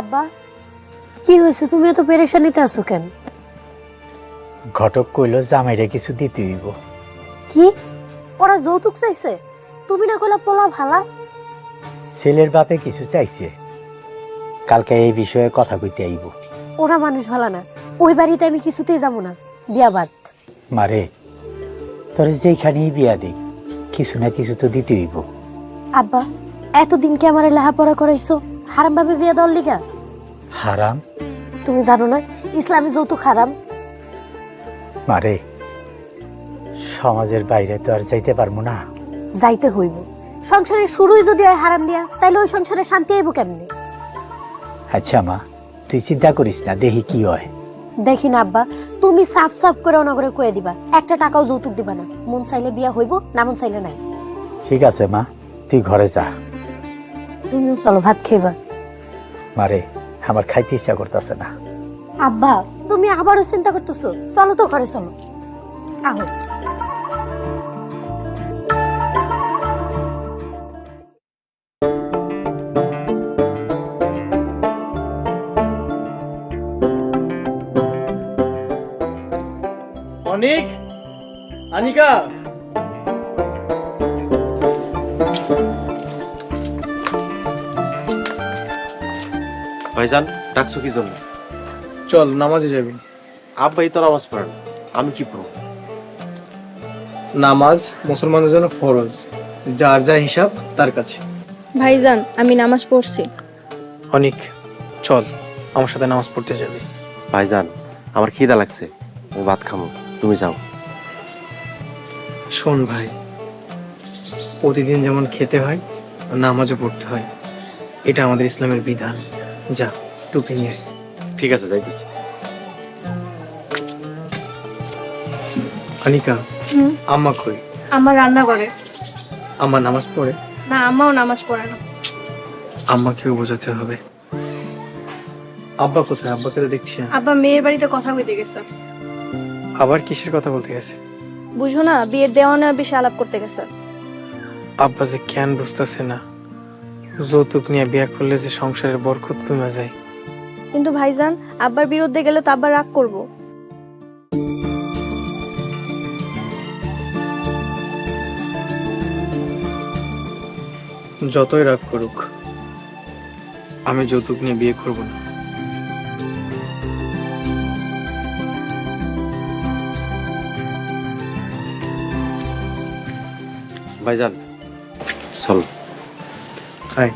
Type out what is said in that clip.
আব্বা কি হয়েছে, তুমি এত পেরেশানিতে আছো কেন? ঘটক কইল জামাইরে কিছু দিতে হইব। কি ওরা যৌতুক চাইছে? তুমি না কইলা পোলা ভালা? ছেলের বাপে কিছু চাইছে, কালকে এই বিষয়ে কথা কইতে আইব। ওরা মানুষ ভালা না, ওই বাড়িতে আমি কিছুতেই যাবো না, বিয়া বাদ। মারে তোর যেখানেই বিয়া দিই কিছু না কিছু তো দিতে হইব। আব্বা এতদিন কি আমার লেখাপড়া করাইছো হারাম ভাবে বিয়া দেওয়ার লিগা? হারাম? তুমি জানো না ইসলামে যৌতুক হারাম? মারে সমাজের বাইরে তো আর যাইতে পারবো না। যাইতে হইব, সংসারের শুরুই যদি হয় হারাম দিয়া, তাইলে ওই সংসারে শান্তি আইব কেমনে? আচ্ছা মা, তুই চিন্তা করিস না, দেখি কি হয়। দেখি না আব্বা, তুমি সাফ সাফ করে অনগরে কয়ে দিবা, একটা টাকাও যৌতুক দিবা না। মন চাইলে বিয়া হইব, না মন চাইলে নাই। ঠিক আছে মা, তুই ঘরে যা। তুমিও চলো ভাত খাইবা। মারে আমার খাইতে ইচ্ছা করতেছে না। আব্বা তুমি আবারও চিন্তা করতেছো, চলো তো ঘরে চলো। আহো। অনিক, আনিকা, ভাইজান ডাকছো কি জন্য? চল নামাজে যাবি। আব্বাই তো নামাজ পড়েন, আমি কি পড়ব? নামাজ মুসলমানের জন্য ফরজ, যার যা হিসাব তার কাছে। ভাইজান আমি নামাজ পড়ছি। অনিক চল আমার সাথে নামাজ পড়তে যাবি। ভাইজান আমার খিদা লাগছে, আমি ভাত খাবো, তুমি যাও। শোন ভাই, প্রতিদিন যেমন খেতে হয় নামাজও পড়তে হয়, এটা আমাদের ইসলামের বিধান। যা টুপি নিয়ে আয়। ঠিক আছে যাইতেছি। আনিকা, আম্মা কই? আমার রান্না করে। আম্মা নামাজ পড়ে? না, আম্মাও নামাজ পড়ে না। আম্মাকেও বোঝাতে হবে। আব্বা কোথায়? আব্বাকে তো দেখছি না। আব্বা মেয়ের বাড়িতে কথা কইতে গেছে। আবার কিসের কথা বলতে গেছে? বুঝো না, বিয়ের দেওয়া নেওয়া বেশি আলাপ করতে গেছে। আব্বা যে কেন বুঝতেছে না যৌতুক নিয়ে বিয়ে করলে যে সংসারের বরকত কমে যায়। কিন্তু ভাইজান আব্বার বিরুদ্ধে গেলে তো আব্বা রাগ করবো। যতই রাগ করুক, আমি যৌতুক নিয়ে বিয়ে করব না। ভাইজান চল। হাই